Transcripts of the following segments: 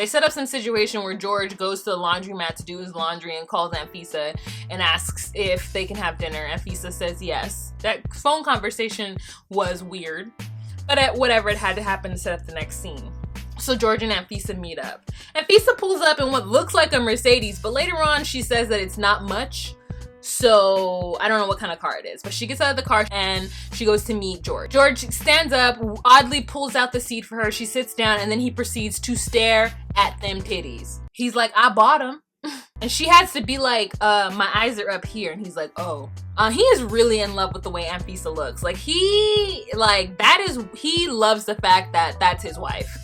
They set up some situation where George goes to the laundromat to do his laundry and calls Anfisa and asks if they can have dinner. Anfisa says yes. That phone conversation was weird, but whatever, it had to happen to set up the next scene. So George and Anfisa meet up. Anfisa pulls up in what looks like a Mercedes, but later on she says that it's not much. So I don't know what kind of car it is, but she gets out of the car and she goes to meet George. George stands up, oddly pulls out the seat for her. She sits down and then he proceeds to stare at them titties. He's like, I bought them. And she has to be like, my eyes are up here. And he's like, oh. He is really in love with the way Anfisa looks. Like he loves the fact that that's his wife.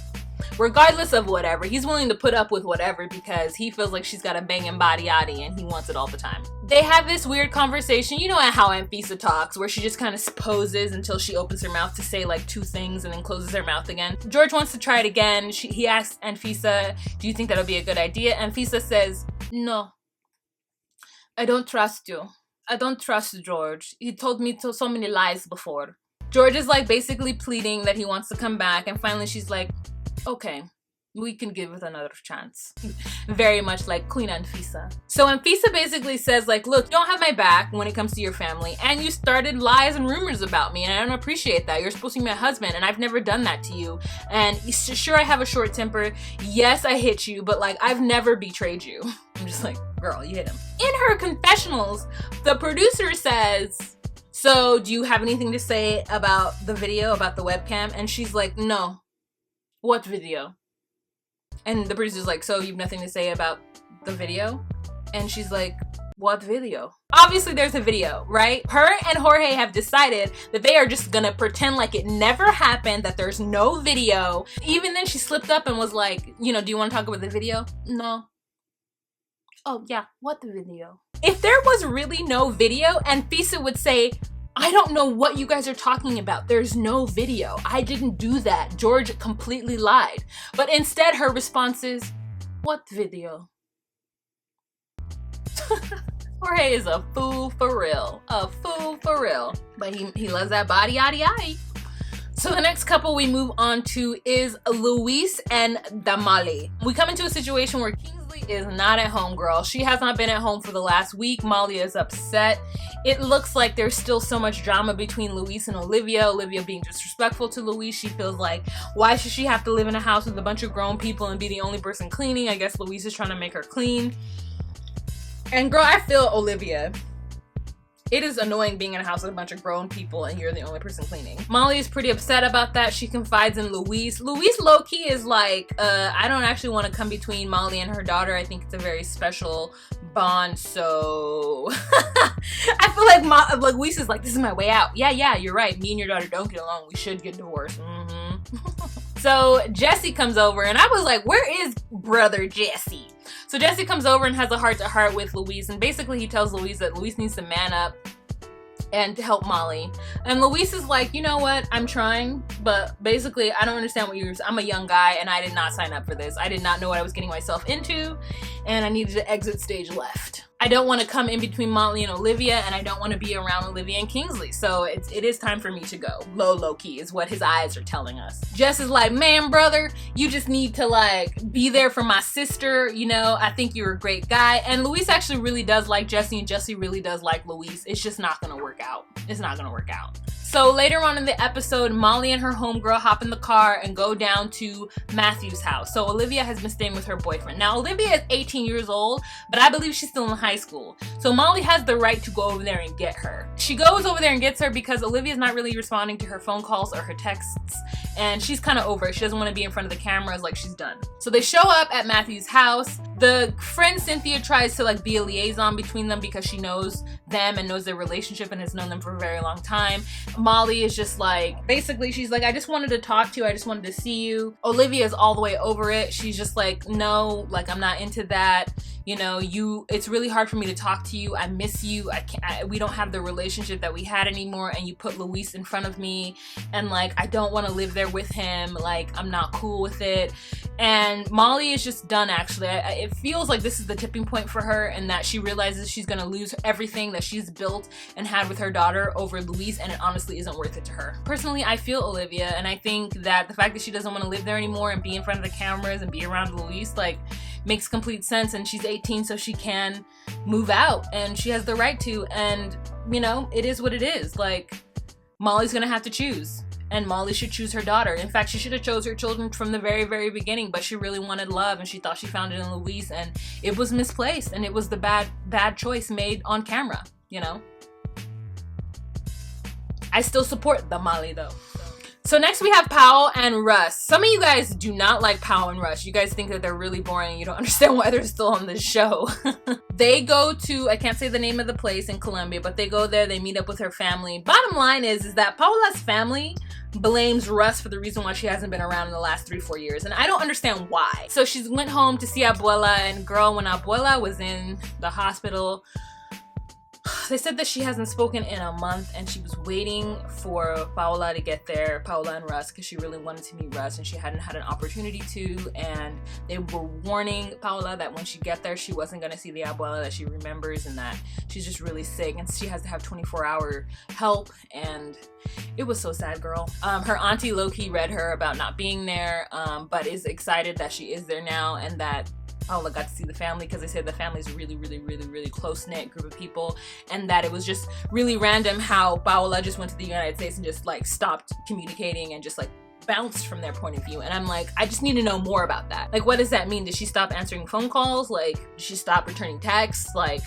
Regardless of whatever, he's willing to put up with whatever because he feels like she's got a banging body yaddy and he wants it all the time. They have this weird conversation, you know how Anfisa talks, where she just kind of poses until she opens her mouth to say like 2 things and then closes her mouth again. George wants to try it again. He asks Anfisa, do you think that'll be a good idea? Anfisa says, no, I don't trust you. I don't trust George. He told me so many lies before. George is like basically pleading that he wants to come back, and finally she's like, okay, we can give it another chance. Very much like Queen Anfisa. So Anfisa basically says like, look, you don't have my back when it comes to your family, and you started lies and rumors about me, and I don't appreciate that. You're supposed to be my husband, and I've never done that to you. And sure, I have a short temper. Yes, I hit you, but like, I've never betrayed you. I'm just like, girl, you hit him. In her confessionals, the producer says, so do you have anything to say about the video, about the webcam? And she's like, no. What video? And the producer's like, so you've nothing to say about the video? And she's like, what video? Obviously there's a video, right? Her and Jorge have decided that they are just gonna pretend like it never happened, that there's no video. Even then she slipped up and was like, you know, do you want to talk about the video? No. Oh yeah, what video? If there was really no video, Anfisa would say, I don't know what you guys are talking about. There's no video. I didn't do that. George completely lied. But instead, her response is, what video? Jorge is a fool for real. A fool for real. But he loves that body, yaddy, yaddy. So the next couple we move on to is Luis and Damali. We come into a situation where Kingsley is not at home, girl. She has not been at home for the last week. Molly is upset. It looks like there's still so much drama between Luis and Olivia. Olivia being disrespectful to Luis. She feels like, why should she have to live in a house with a bunch of grown people and be the only person cleaning? I guess Luis is trying to make her clean. And girl, I feel Olivia. It is annoying being in a house with a bunch of grown people and you're the only person cleaning. Molly is pretty upset about that. She confides in Luis. Luis low-key is like, I don't actually want to come between Molly and her daughter. I think it's a very special bond, so I feel like Luis is like, this is my way out. Yeah, you're right. Me and your daughter don't get along. We should get divorced. So Jesse comes over and I was like, where is brother Jesse? So Jesse comes over and has a heart-to-heart with Luis, and basically he tells Luis that Luis needs to man up and to help Molly. And Luis is like, you know what? I'm trying, but basically I don't understand what I'm a young guy and I did not sign up for this. I did not know what I was getting myself into, and I needed to exit stage left. I don't want to come in between Molly and Olivia, and I don't want to be around Olivia and Kingsley. So it is time for me to go. Low key is what his eyes are telling us. Jess is like, man, brother, you just need to like be there for my sister. You know, I think you're a great guy. And Luis actually really does like Jesse, and Jesse really does like Luis. It's just not gonna work out. It's not gonna work out. So later on in the episode, Molly and her homegirl hop in the car and go down to Matthew's house. So Olivia has been staying with her boyfriend. Now Olivia is 18 years old, but I believe she's still in high school. So Molly has the right to go over there and get her. She goes over there and gets her because Olivia's not really responding to her phone calls or her texts, and she's kind of over it. She doesn't want to be in front of the cameras, like she's done. So they show up at Matthew's house. The friend Cynthia tries to like be a liaison between them because she knows them and knows their relationship and has known them for a very long time. Molly is just like, basically she's like, I just wanted to talk to you. I just wanted to see you. Olivia is all the way over it. She's just like, no, like I'm not into that. You know, it's really hard for me to talk to you. I miss you. We don't have the relationship that we had anymore. And you put Luis in front of me and like, I don't want to live there with him. Like, I'm not cool with it. And Molly is just done, actually. It feels like this is the tipping point for her, and that she realizes she's gonna lose everything that she's built and had with her daughter over Luis, and it honestly isn't worth it to her. Personally, I feel Olivia, and I think that the fact that she doesn't want to live there anymore and be in front of the cameras and be around Luis, like, makes complete sense. And she's 18, so she can move out, and she has the right to, and, you know, it is what it is. Like, Molly's gonna have to choose. And Molly should choose her daughter. In fact, she should have chose her children from the very, very beginning, but she really wanted love, and she thought she found it in Luis, and it was misplaced, and it was the bad choice made on camera, you know? I still support the Molly, though. So next we have Paola and Russ. Some of you guys do not like Paola and Russ. You guys think that they're really boring, and you don't understand why they're still on this show. They go to, I can't say the name of the place in Colombia, but they go there, they meet up with her family. Bottom line is that Paola's family blames Russ for the reason why she hasn't been around in the last 3-4 years, and I don't understand why. So she went home to see Abuela, and girl, when Abuela was in the hospital, they said that she hasn't spoken in a month, and she was waiting for Paola to get there, Paola and Russ, because she really wanted to meet Russ and she hadn't had an opportunity to, and they were warning Paola that when she get there she wasn't going to see the Abuela that she remembers, and that she's just really sick and she has to have 24-hour help. And it was so sad, girl. Her auntie low-key read her about not being there, but is excited that she is there now, and that Paola got to see the family, because they said the family's a really close-knit group of people, and that it was just really random how Paola just went to the United States and just like stopped communicating and just like bounced from their point of view. And I'm like, I just need to know more about that. Like, what does that mean? Did she stop answering phone calls? Like, did she stop returning texts? Like,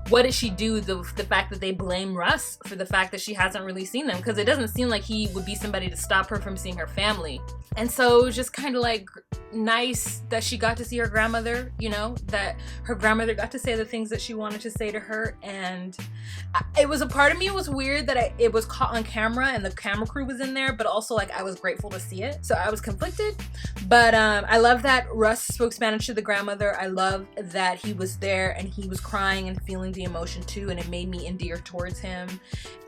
what did she do? The fact that they blame Russ for the fact that she hasn't really seen them, because it doesn't seem like he would be somebody to stop her from seeing her family. And so it was just kind of like nice that she got to see her grandmother, you know, that her grandmother got to say the things that she wanted to say to her. And it was, a part of me was weird that it was caught on camera and the camera crew was in there, but also like I was grateful to see it. So I was conflicted, but I love that Russ spoke Spanish to the grandmother. I love that he was there and he was crying and feeling the emotion too, and it made me endear towards him.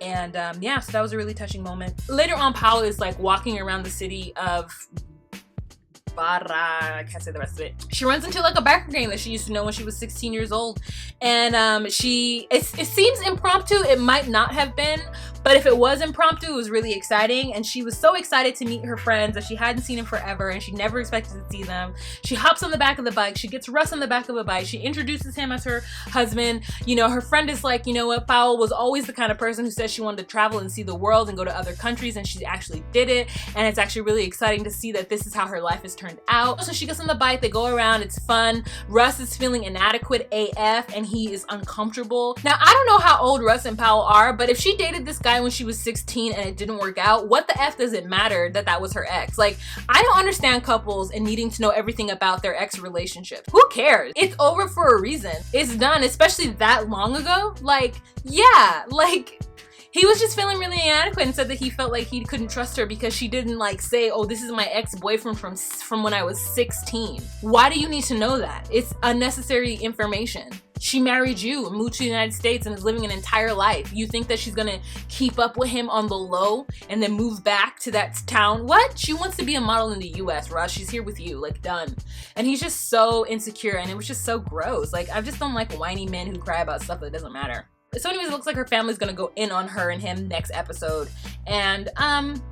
And yeah, so that was a really touching moment. Later on, Paola is like walking around the city of Barra, I can't say the rest of it. She runs into like a biker gang that she used to know when she was 16 years old, and it seems impromptu. It might not have been, but if it was impromptu, it was really exciting. And she was so excited to meet her friends that she hadn't seen in forever, and she never expected to see them. She hops on the back of the bike, she gets Russ on the back of a bike, she introduces him as her husband. You know, her friend is like, you know what, Paola was always the kind of person who said she wanted to travel and see the world and go to other countries, and she actually did it. And it's actually really exciting to see that this is how her life is turned out. So she gets on the bike, they go around, it's fun. Russ is feeling inadequate AF, and he is uncomfortable. Now, I don't know how old Russ and Paola are, but if she dated this guy when she was 16 and it didn't work out, what the F does it matter that that was her ex? Like, I don't understand couples and needing to know everything about their ex relationship. Who cares? It's over for a reason. It's done, especially that long ago. Like, yeah, like, he was just feeling really inadequate and said that he felt like he couldn't trust her because she didn't like say, oh, this is my ex-boyfriend from when I was 16. Why do you need to know that? It's unnecessary information. She married you and moved to the United States and is living an entire life. You think that she's gonna keep up with him on the low and then move back to that town? What? She wants to be a model in the US, Russ. She's here with you, like, done. And he's just so insecure, and it was just so gross. Like, I just don't like whiny men who cry about stuff that doesn't matter. So anyways, it looks like her family's gonna go in on her and him next episode. And,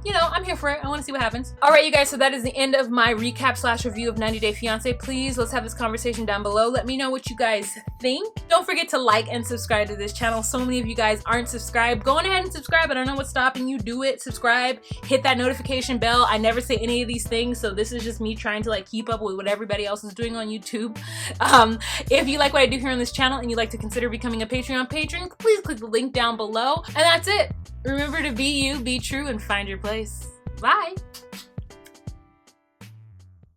you know, I'm here for it. I wanna see what happens. All right, you guys, so that is the end of my recap / review of 90 Day Fiancé. Please, let's have this conversation down below. Let me know what you guys think. Don't forget to like and subscribe to this channel. So many of you guys aren't subscribed. Go on ahead and subscribe. I don't know what's stopping you. Do it. Subscribe. Hit that notification bell. I never say any of these things, so this is just me trying to, like, keep up with what everybody else is doing on YouTube. If you like what I do here on this channel and you'd like to consider becoming a Patreon patron, please click the link down below. And that's it. Remember to be you, be true, and find your place. Bye.